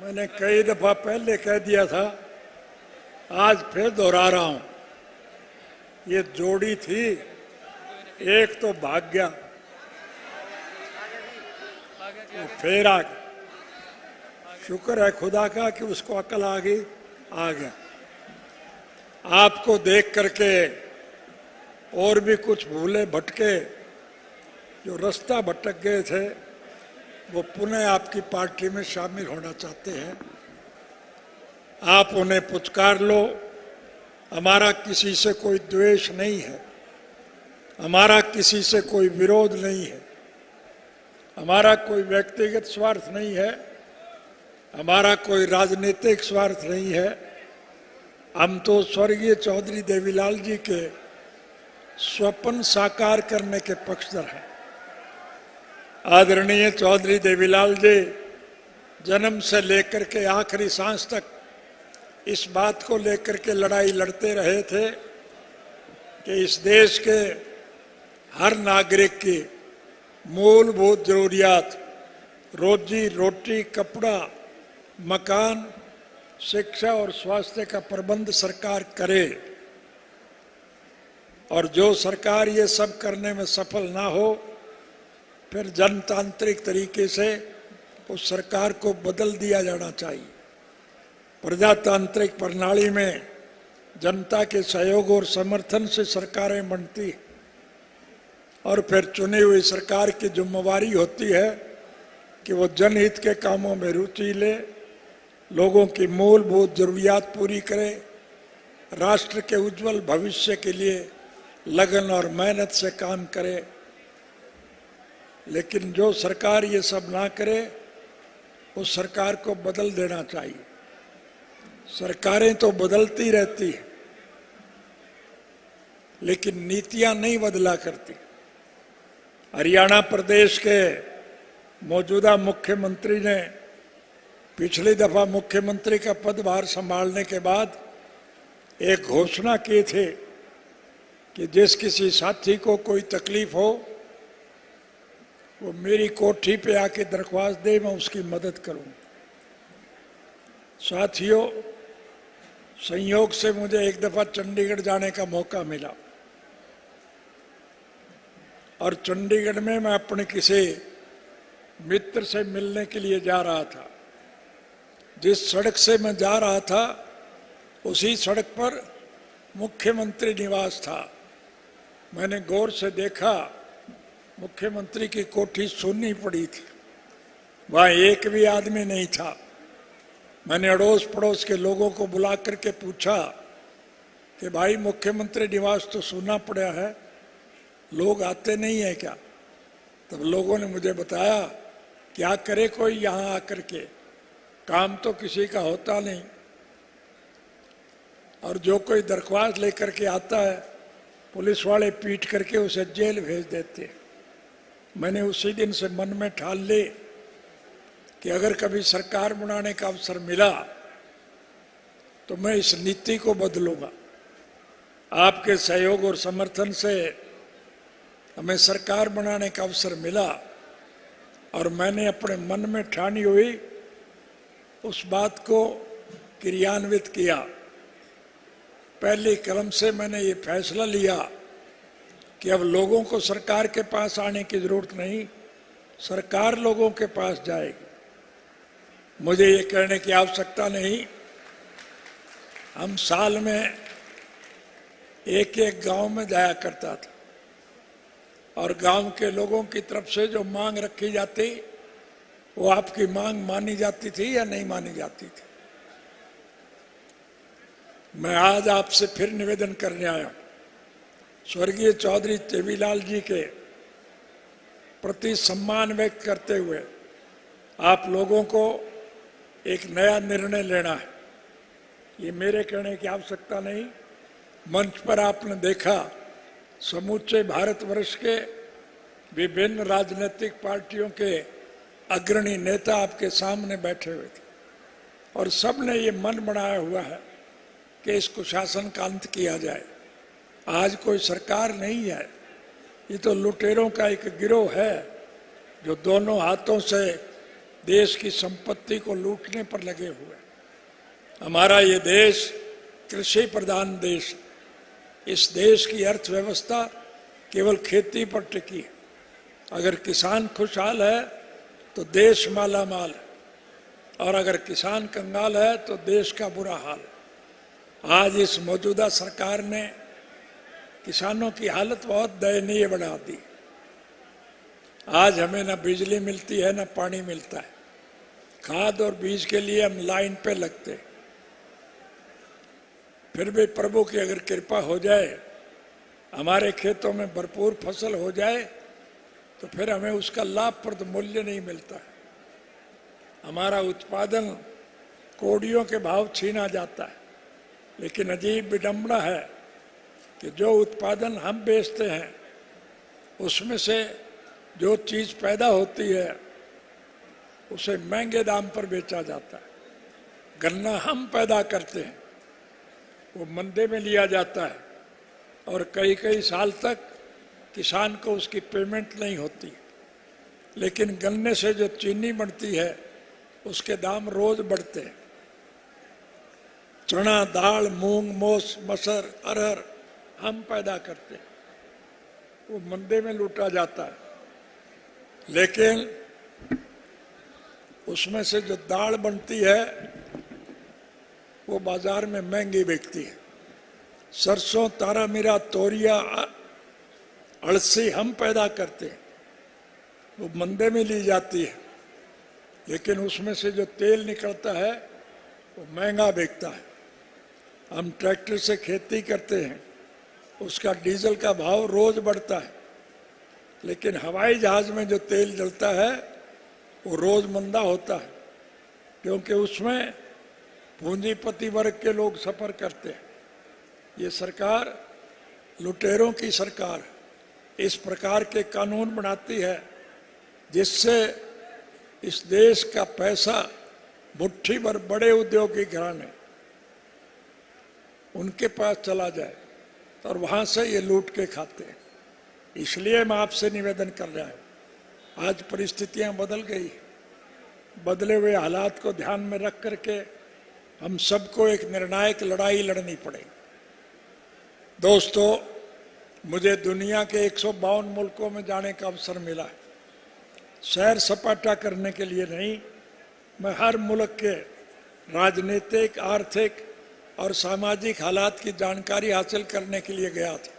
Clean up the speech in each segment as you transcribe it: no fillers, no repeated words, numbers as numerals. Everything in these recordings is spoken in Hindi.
मैंने कई दफा पहले कह दिया था, आज फिर दोहरा रहा हूं। ये जोड़ी थी, एक तो भाग गया, वो फिर आ गया। शुक्र है खुदा का कि उसको अकल आ गई, आ गया। आपको देख करके और भी कुछ भूले भटके जो रास्ता भटक गए थे, वो पुनः आपकी पार्टी में शामिल होना चाहते हैं। आप उन्हें पुचकार लो। हमारा किसी से कोई द्वेष नहीं है, हमारा किसी से कोई विरोध नहीं है, हमारा कोई व्यक्तिगत स्वार्थ नहीं है, हमारा कोई राजनीतिक स्वार्थ नहीं है। हम तो स्वर्गीय चौधरी देवीलाल जी के स्वप्न साकार करने के पक्षधर हैं। आदरणीय चौधरी देवीलाल जी जन्म से लेकर के आखिरी सांस तक इस बात को लेकर के लड़ाई लड़ते रहे थे कि इस देश के हर नागरिक की मूलभूत जरूरियात, रोजी रोटी, कपड़ा, मकान, शिक्षा और स्वास्थ्य का प्रबंध सरकार करे। और जो सरकार ये सब करने में सफल ना हो, फिर जनतांत्रिक तरीके से उस सरकार को बदल दिया जाना चाहिए। प्रजातांत्रिक प्रणाली में जनता के सहयोग और समर्थन से सरकारें बनती हैं और फिर चुनी हुई सरकार की जिम्मेवारी होती है कि वो जनहित के कामों में रुचि ले, लोगों की मूलभूत जरूरियात पूरी करे, राष्ट्र के उज्जवल भविष्य के लिए लगन और मेहनत से काम करे। लेकिन जो सरकार ये सब ना करे, उस सरकार को बदल देना चाहिए। सरकारें तो बदलती रहती हैं, लेकिन नीतियां नहीं बदला करती। हरियाणा प्रदेश के मौजूदा मुख्यमंत्री ने पिछली दफा मुख्यमंत्री का पदभार संभालने के बाद एक घोषणा की थी कि जिस किसी साथी को कोई तकलीफ हो वो मेरी कोठी पे आके दरख्वास्त दे, मैं उसकी मदद करूं। साथियों, संयोग से मुझे एक दफा चंडीगढ़ जाने का मौका मिला और चंडीगढ़ में मैं अपने किसी मित्र से मिलने के लिए जा रहा था। जिस सड़क से मैं जा रहा था उसी सड़क पर मुख्यमंत्री निवास था। मैंने गौर से देखा, मुख्यमंत्री की कोठी सुननी पड़ी थी, वहां एक भी आदमी नहीं था। मैंने अड़ोस पड़ोस के लोगों को बुला करके पूछा कि भाई मुख्यमंत्री निवास तो सुनना पड़ा है, लोग आते नहीं है क्या? तब लोगों ने मुझे बताया क्या करे कोई यहाँ आकर के, काम तो किसी का होता नहीं, और जो कोई दरख्वास्त लेकर के आता है पुलिस वाले पीट करके उसे जेल भेज देते। मैंने उसी दिन से मन में ठान ली कि अगर कभी सरकार बनाने का अवसर मिला तो मैं इस नीति को बदलूंगा। आपके सहयोग और समर्थन से हमें सरकार बनाने का अवसर मिला और मैंने अपने मन में ठानी हुई उस बात को क्रियान्वित किया। पहली कलम से मैंने ये फैसला लिया कि अब लोगों को सरकार के पास आने की जरूरत नहीं, सरकार लोगों के पास जाएगी। मुझे ये कहने की आवश्यकता नहीं, हम साल में एक एक गांव में जाया करता था और गांव के लोगों की तरफ से जो मांग रखी जाती वो आपकी मांग मानी जाती थी या नहीं मानी जाती थी। मैं आज आपसे फिर निवेदन करने आया हूं, स्वर्गीय चौधरी देवीलाल जी के प्रति सम्मान व्यक्त करते हुए आप लोगों को एक नया निर्णय लेना है। ये मेरे कहने की आवश्यकता नहीं, मंच पर आपने देखा समूचे भारतवर्ष के विभिन्न राजनीतिक पार्टियों के अग्रणी नेता आपके सामने बैठे हुए थे और सबने ये मन बनाया हुआ है कि इसको शासन का अंत किया जाए। आज कोई सरकार नहीं है, ये तो लुटेरों का एक गिरोह है जो दोनों हाथों से देश की संपत्ति को लूटने पर लगे हुए। हमारा ये देश कृषि प्रधान देश, इस देश की अर्थव्यवस्था केवल खेती पर टिकी है। अगर किसान खुशहाल है तो देश माला माल है, और अगर किसान कंगाल है तो देश का बुरा हाल है। आज इस मौजूदा सरकार ने किसानों की हालत बहुत दयनीय बढ़ा दी। आज हमें न बिजली मिलती है न पानी मिलता है। खाद और बीज के लिए हम लाइन पे लगते हैं। फिर भी प्रभु की अगर कृपा हो जाए, हमारे खेतों में भरपूर फसल हो जाए, तो फिर हमें उसका लाभप्रद मूल्य नहीं मिलता है। हमारा उत्पादन कोड़ियों के भाव छीना जाता है। लेकिन अजीब विडंबना है कि जो उत्पादन हम बेचते हैं उसमें से जो चीज पैदा होती है उसे महंगे दाम पर बेचा जाता है। गन्ना हम पैदा करते हैं, वो मंडी में लिया जाता है और कई कई साल तक किसान को उसकी पेमेंट नहीं होती। लेकिन गन्ने से जो चीनी बनती है उसके दाम रोज बढ़ते हैं। चना, दाल, मूंग, मोस, मसर, अरहर हम पैदा करते हैं, वो मंडी में लूटा जाता है। लेकिन उसमें से जो दाल बनती है वो बाजार में महंगी बिकती है। सरसों, तारा मीरा, तोरिया, अड़सी हम पैदा करते हैं, वो मंडी में ली जाती है। लेकिन उसमें से जो तेल निकलता है वो महंगा बिकता है। हम ट्रैक्टर से खेती करते हैं, उसका डीजल का भाव रोज बढ़ता है। लेकिन हवाई जहाज में जो तेल जलता है वो रोज मंदा होता है, क्योंकि उसमें पूंजीपति वर्ग के लोग सफर करते हैं। ये सरकार लुटेरों की सरकार है। इस प्रकार के कानून बनाती है जिससे इस देश का पैसा मुट्ठी भर बड़े उद्योगी घराने उनके पास चला जाए और वहां से ये लूट के खाते हैं। इसलिए मैं आपसे निवेदन कर रहा हूं, आज परिस्थितियां बदल गई। बदले हुए हालात को ध्यान में रख करके हम सबको एक निर्णायक लड़ाई लड़नी पड़ेगी। दोस्तों, मुझे दुनिया के 152 मुल्कों में जाने का अवसर मिला है। सैर सपाटा करने के लिए नहीं, मैं हर मुल्क के राजनीतिक, आर्थिक और सामाजिक हालात की जानकारी हासिल करने के लिए गया था।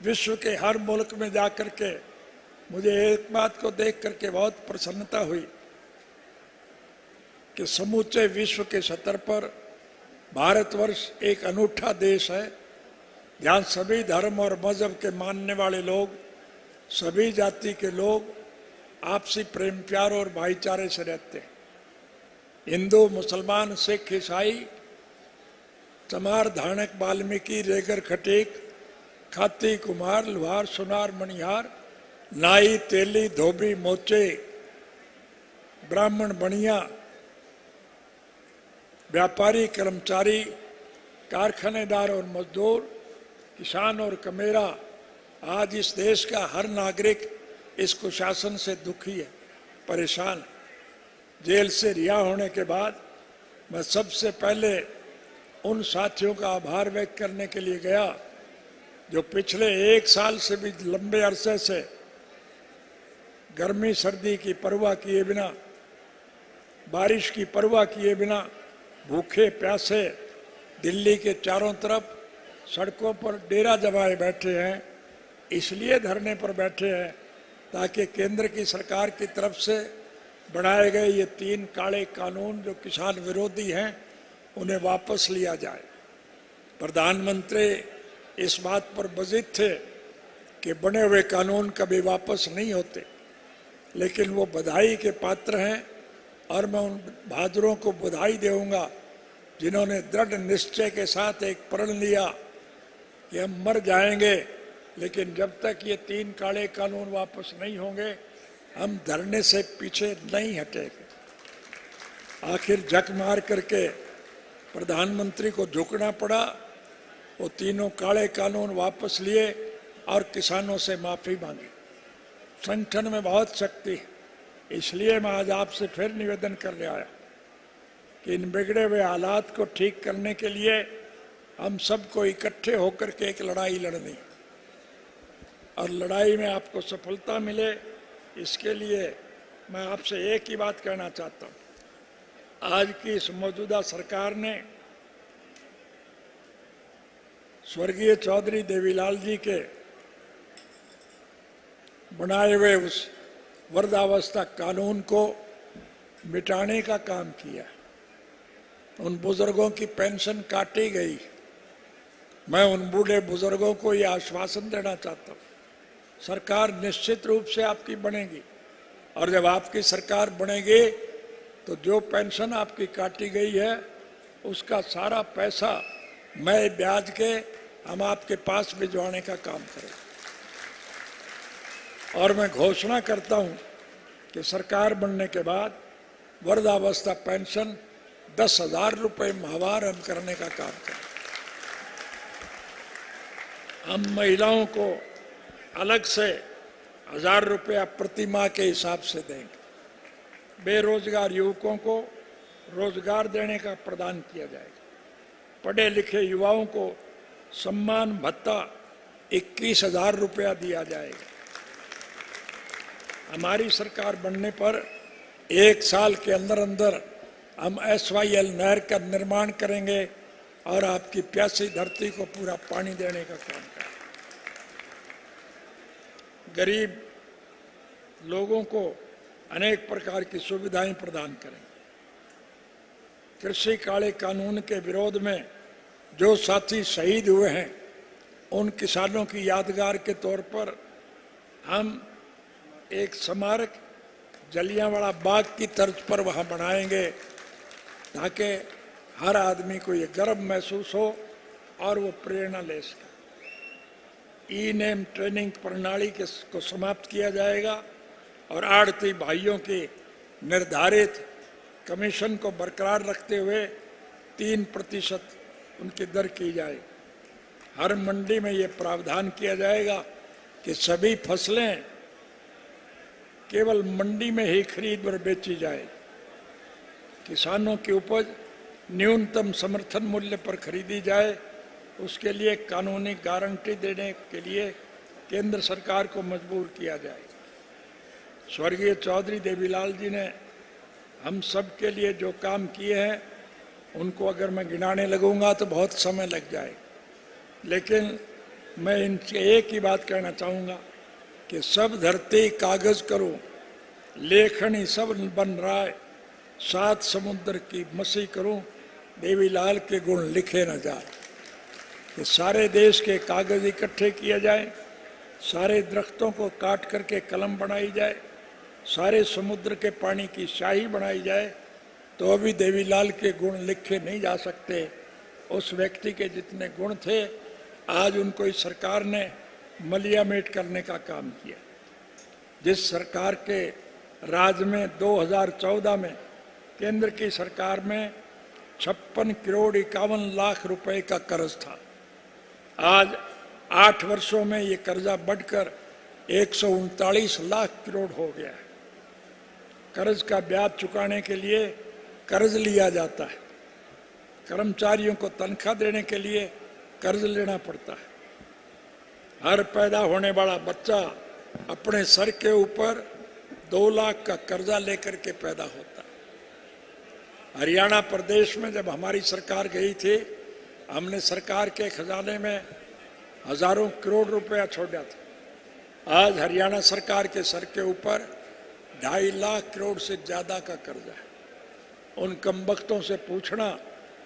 विश्व के हर मुल्क में जाकर के मुझे एक बात को देख करके बहुत प्रसन्नता हुई कि समूचे विश्व के स्तर पर भारतवर्ष एक अनूठा देश है, जहाँ सभी धर्म और मजहब के मानने वाले लोग, सभी जाति के लोग आपसी प्रेम, प्यार और भाईचारे से रहते हैं। हिंदू, मुसलमान, सिख, ईसाई, चमार, धानक, वाल्मीकि, रेगर, खटीक, खाती, कुमार, लुहार, सुनार, मणिहार, नाई, तेली, धोबी, मोचे, ब्राह्मण, बनिया, व्यापारी, कर्मचारी, कारखानेदार और मजदूर, किसान और कमेरा, आज इस देश का हर नागरिक इस कुशासन से दुखी है, परेशान है। जेल से रिहा होने के बाद मैं सबसे पहले उन साथियों का आभार व्यक्त करने के लिए गया जो पिछले 1 साल से भी लंबे अरसे से गर्मी सर्दी की परवाह किए बिना, बारिश की परवाह किए बिना, भूखे प्यासे दिल्ली के चारों तरफ सड़कों पर डेरा जमाए बैठे हैं। इसलिए धरने पर बैठे हैं ताकि केंद्र की सरकार की तरफ से बनाए गए ये 3 काले कानून जो किसान विरोधी हैं उन्हें वापस लिया जाए। प्रधानमंत्री इस बात पर बजित थे कि बने हुए कानून कभी वापस नहीं होते, लेकिन वो बधाई के पात्र हैं और मैं उन बहादुरों को बधाई दूंगा जिन्होंने दृढ़ निश्चय के साथ एक प्रण लिया कि हम मर जाएंगे लेकिन जब तक ये 3 काले कानून वापस नहीं होंगे हम धरने से पीछे नहीं हटेंगे। आखिर झक मार करके प्रधानमंत्री को झुकना पड़ा, वो 3 काले कानून वापस लिए और किसानों से माफी मांगी। संगठन में बहुत शक्ति है, इसलिए मैं आज आपसे फिर निवेदन करने आया कि इन बिगड़े हुए हालात को ठीक करने के लिए हम सबको इकट्ठे होकर के एक लड़ाई लड़नी, और लड़ाई में आपको सफलता मिले, इसके लिए मैं आपसे एक ही बात कहना चाहता हूं। आज की इस मौजूदा सरकार ने स्वर्गीय चौधरी देवीलाल जी के बनाए हुए उस वृद्धावस्था कानून को मिटाने का काम किया। उन बुजुर्गों की पेंशन काटी गई। मैं उन बूढ़े बुजुर्गों को यह आश्वासन देना चाहता हूं, सरकार निश्चित रूप से आपकी बनेगी, और जब आपकी सरकार बनेगी तो जो पेंशन आपकी काटी गई है उसका सारा पैसा मैं ब्याज के हम आपके पास भिजवाने का काम करें। और मैं घोषणा करता हूं कि सरकार बनने के बाद वृद्धावस्था पेंशन 10,000 रुपये माहवार हम करने का काम करें। हम महिलाओं को अलग से 1,000 रुपया प्रति माह के हिसाब से देंगे। बेरोजगार युवकों को रोजगार देने का प्रदान किया जाएगा। पढ़े लिखे युवाओं को सम्मान भत्ता 21,000 रुपया दिया जाएगा। हमारी सरकार बनने पर 1 साल के अंदर अंदर हम SYL नहर का निर्माण करेंगे और आपकी प्यासी धरती को पूरा पानी देने का काम करेंगे। गरीब लोगों को अनेक प्रकार की सुविधाएं प्रदान करेंगे। कृषि काले कानून के विरोध में जो साथी शहीद हुए हैं, उन किसानों की यादगार के तौर पर हम एक स्मारक जलियांवाला बाग की तर्ज पर वहां बनाएंगे, ताकि हर आदमी को ये गर्व महसूस हो और वो प्रेरणा ले सके। ई-नेम ट्रेनिंग प्रणाली को समाप्त किया जाएगा और आढ़ती भाइयों की निर्धारित कमीशन को बरकरार रखते हुए 3% उनकी दर की जाए। हर मंडी में ये प्रावधान किया जाएगा कि सभी फसलें केवल मंडी में ही खरीद और बेची जाए। किसानों की उपज न्यूनतम समर्थन मूल्य पर खरीदी जाए, उसके लिए कानूनी गारंटी देने के लिए केंद्र सरकार को मजबूर किया जाए। स्वर्गीय चौधरी देवीलाल जी ने हम सब के लिए जो काम किए हैं, उनको अगर मैं गिनाने लगूंगा तो बहुत समय लग जाए, लेकिन मैं इनसे एक ही बात कहना चाहूँगा कि सब धरती कागज करो, लेखनी सब बन रहा है, 7 समुद्र की मसी करूं, देवीलाल के गुण लिखे न जाए। कि सारे देश के कागज इकट्ठे किए जाए, सारे दरख्तों को काट करके कलम बनाई जाए, सारे समुद्र के पानी की शाही बनाई जाए, तो अभी देवीलाल के गुण लिखे नहीं जा सकते। उस व्यक्ति के जितने गुण थे, आज उनको इस सरकार ने मलियामेट करने का काम किया। जिस सरकार के राज में 2014 में केंद्र की सरकार में 56 करोड़ 51 लाख रुपए का कर्ज था, आज 8 वर्षों में ये कर्जा बढ़कर 139 लाख करोड़ हो गया है। कर्ज का ब्याज चुकाने के लिए कर्ज लिया जाता है, कर्मचारियों को तनख्वाह देने के लिए कर्ज लेना पड़ता है। हर पैदा होने वाला बच्चा अपने सर के ऊपर 2 लाख का कर्जा लेकर के पैदा होता है। हरियाणा प्रदेश में जब हमारी सरकार गई थी, हमने सरकार के खजाने में हजारों करोड़ रुपया छोड़ा था। आज हरियाणा सरकार के सर के ऊपर 2.5 लाख करोड़ से ज्यादा का कर्जा है। उन कमबख्तों से पूछना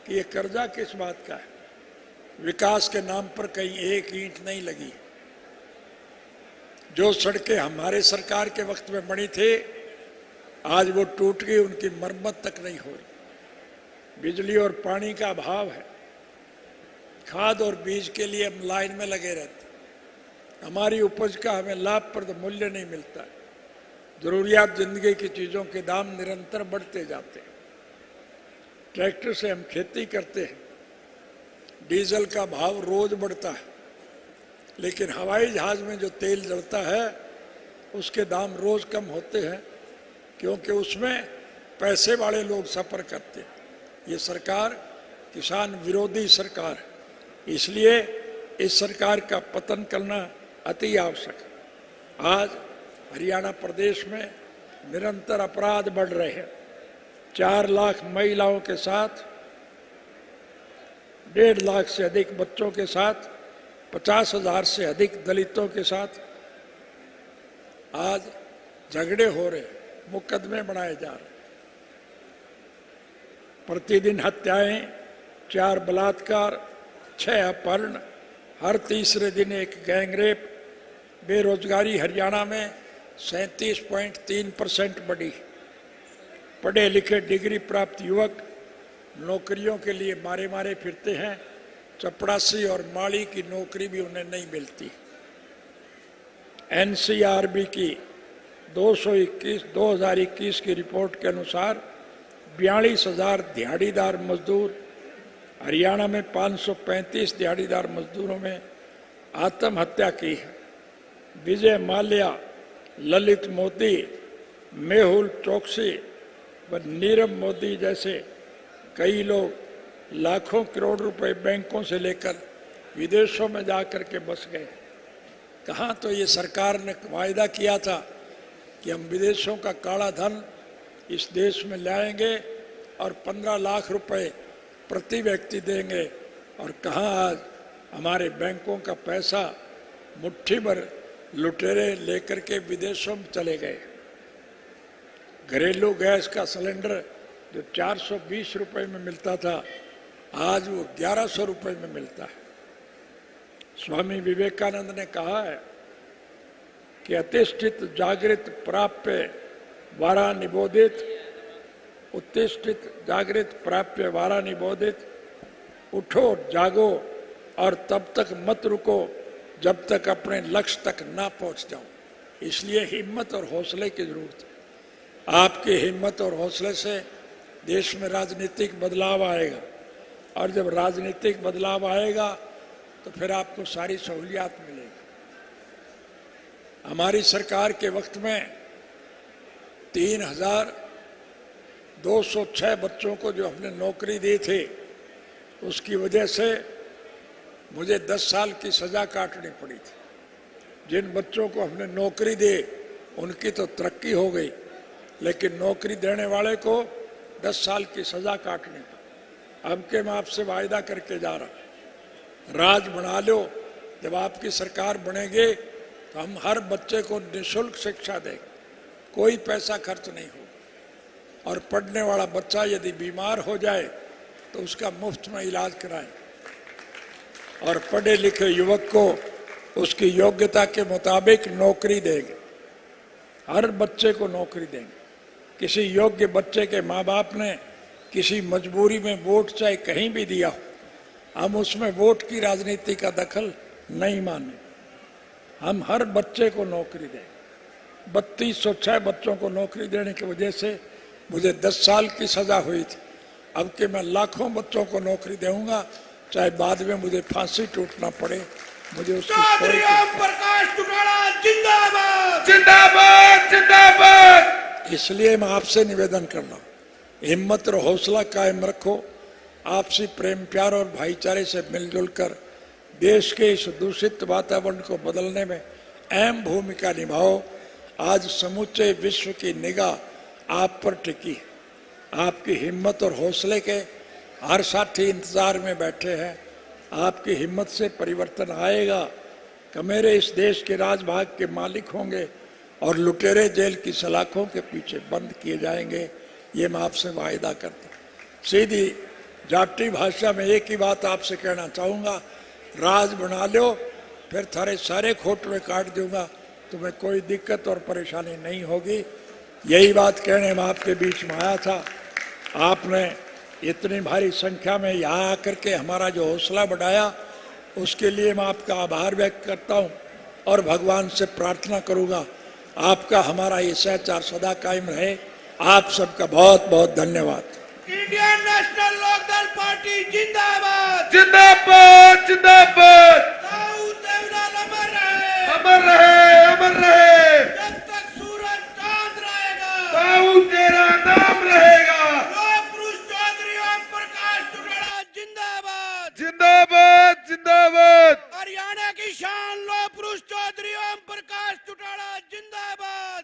कि ये कर्जा किस बात का है। विकास के नाम पर कहीं एक ईंट नहीं लगी। जो सड़कें हमारे सरकार के वक्त में बनी थी, आज वो टूट गई, उनकी मरम्मत तक नहीं हो रही। बिजली और पानी का अभाव है। खाद और बीज के लिए हम लाइन में लगे रहते। हमारी उपज का हमें लाभप्रद मूल्य नहीं मिलता है। जरूरियात जिंदगी की चीजों के दाम निरंतर बढ़ते जाते हैं। ट्रैक्टर से हम खेती करते हैं, डीजल का भाव रोज बढ़ता है, लेकिन हवाई जहाज में जो तेल जलता है उसके दाम रोज कम होते हैं। क्योंकि उसमें पैसे वाले लोग सफर करते हैं। ये सरकार किसान विरोधी सरकार है, इसलिए इस सरकार का पतन करना अति आवश्यक है। आज हरियाणा प्रदेश में निरंतर अपराध बढ़ रहे हैं। 4 लाख महिलाओं के साथ, 1.5 लाख से अधिक बच्चों के साथ, 50,000 से अधिक दलितों के साथ आज झगड़े हो रहे, मुकदमे बनाए जा रहे। प्रतिदिन हत्याएं, 4 बलात्कार, 6 अपहरण, हर तीसरे दिन एक गैंगरेप। बेरोजगारी हरियाणा में 37.3% बढ़ी। पढ़े लिखे डिग्री प्राप्त युवक नौकरियों के लिए मारे मारे फिरते हैं। चपरासी और माली की नौकरी भी उन्हें नहीं मिलती। एनसीआरबी की 2021 की रिपोर्ट के अनुसार 42,000 दिहाड़ीदार मजदूर, हरियाणा में 535 दिहाड़ीदार मजदूरों में आत्महत्या की है। विजय माल्या, ललित मोदी, मेहुल चोकसी व नीरव मोदी जैसे कई लोग लाखों करोड़ रुपए बैंकों से लेकर विदेशों में जाकर के बस गए। कहाँ तो ये सरकार ने वायदा किया था कि हम विदेशों का काला धन इस देश में लाएंगे और 15 लाख रुपए प्रति व्यक्ति देंगे, और कहाँ आज हमारे बैंकों का पैसा मुट्ठी भर लुटेरे लेकर के विदेशों में चले गए। घरेलू गैस का सिलेंडर जो 420 रुपए में मिलता था, आज वो 1100 रुपए में मिलता है। स्वामी विवेकानंद ने कहा है कि अतिष्ठित जागृत प्राप्य वारा निबोधित, उत्तिष्ठित जागृत प्राप्य वारा निबोधित। उठो जागो और तब तक मत रुको जब तक अपने लक्ष्य तक ना पहुंच जाओ। इसलिए हिम्मत और हौसले की जरूरत है। आपकी हिम्मत और हौसले से देश में राजनीतिक बदलाव आएगा, और जब राजनीतिक बदलाव आएगा तो फिर आपको सारी सहूलियात मिलेगी। हमारी सरकार के वक्त में 3,206 बच्चों को जो हमने नौकरी दी थी, उसकी वजह से मुझे 10 साल की सजा काटनी पड़ी थी। जिन बच्चों को हमने नौकरी दी उनकी तो तरक्की हो गई, लेकिन नौकरी देने वाले को 10 साल की सजा काटनी पड़ी। अब के मैं आपसे वायदा करके जा रहा हूं, राज बना लो। जब आपकी सरकार बनेगी तो हम हर बच्चे को निःशुल्क शिक्षा देंगे, कोई पैसा खर्च नहीं होगा। और पढ़ने वाला बच्चा यदि बीमार हो जाए तो उसका मुफ्त में इलाज कराएंगे, और पढ़े लिखे युवक को उसकी योग्यता के मुताबिक नौकरी देंगे। हर बच्चे को नौकरी देंगे। किसी योग्य बच्चे के माँ बाप ने किसी मजबूरी में वोट चाहे कहीं भी दिया हो, हम उसमें वोट की राजनीति का दखल नहीं माने। हम हर बच्चे को नौकरी देंगे। 3206 बच्चों को नौकरी देने की वजह से मुझे 10 साल की सजा हुई थी। अब के मैं लाखों बच्चों को नौकरी दूंगा, चाहे बाद में मुझे फांसी टूटना पड़े। मुझे उसकी कोई प्रकाश टुकाड़ा जिंदाबाद जिंदाबाद जिंदाबाद। इसलिए मैं आपसे निवेदन करना हूं, हिम्मत और हौसला कायम रखो। आपसी प्रेम प्यार और भाईचारे से मिलजुल कर देश के इस दूषित वातावरण को बदलने में अहम भूमिका निभाओ। आज समूचे विश्व की निगाह आप पर टिकी है। आपकी हिम्मत और हौसले के हर साथी इंतजार में बैठे हैं। आपकी हिम्मत से परिवर्तन आएगा कि मेरे इस देश के राजभाग के मालिक होंगे और लुटेरे जेल की सलाखों के पीछे बंद किए जाएंगे। ये मैं आपसे वायदा करता हूँ। सीधी जाटी भाषा में एक ही बात आपसे कहना चाहूँगा, राज बना लो, फिर थारे सारे खोटवे काट दूंगा, तुम्हें कोई दिक्कत और परेशानी नहीं होगी। यही बात कहने में आपके बीच में आया था। आपने इतनी भारी संख्या में यहाँ आकर के हमारा जो हौसला बढ़ाया, उसके लिए मैं आपका आभार व्यक्त करता हूँ और भगवान से प्रार्थना करूँगा आपका हमारा ये सहचार सदा कायम रहे। आप सबका बहुत बहुत धन्यवाद। इंडियन नेशनल लोकदल पार्टी जिंदाबाद जिंदाबाद जिंदाबाद। ताऊ देवलाल अमर रहे अमर रहे अमर रहे। जब तक सूरज चांद रहेगा ताऊ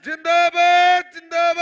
जिंदाबाद जिंदाबाद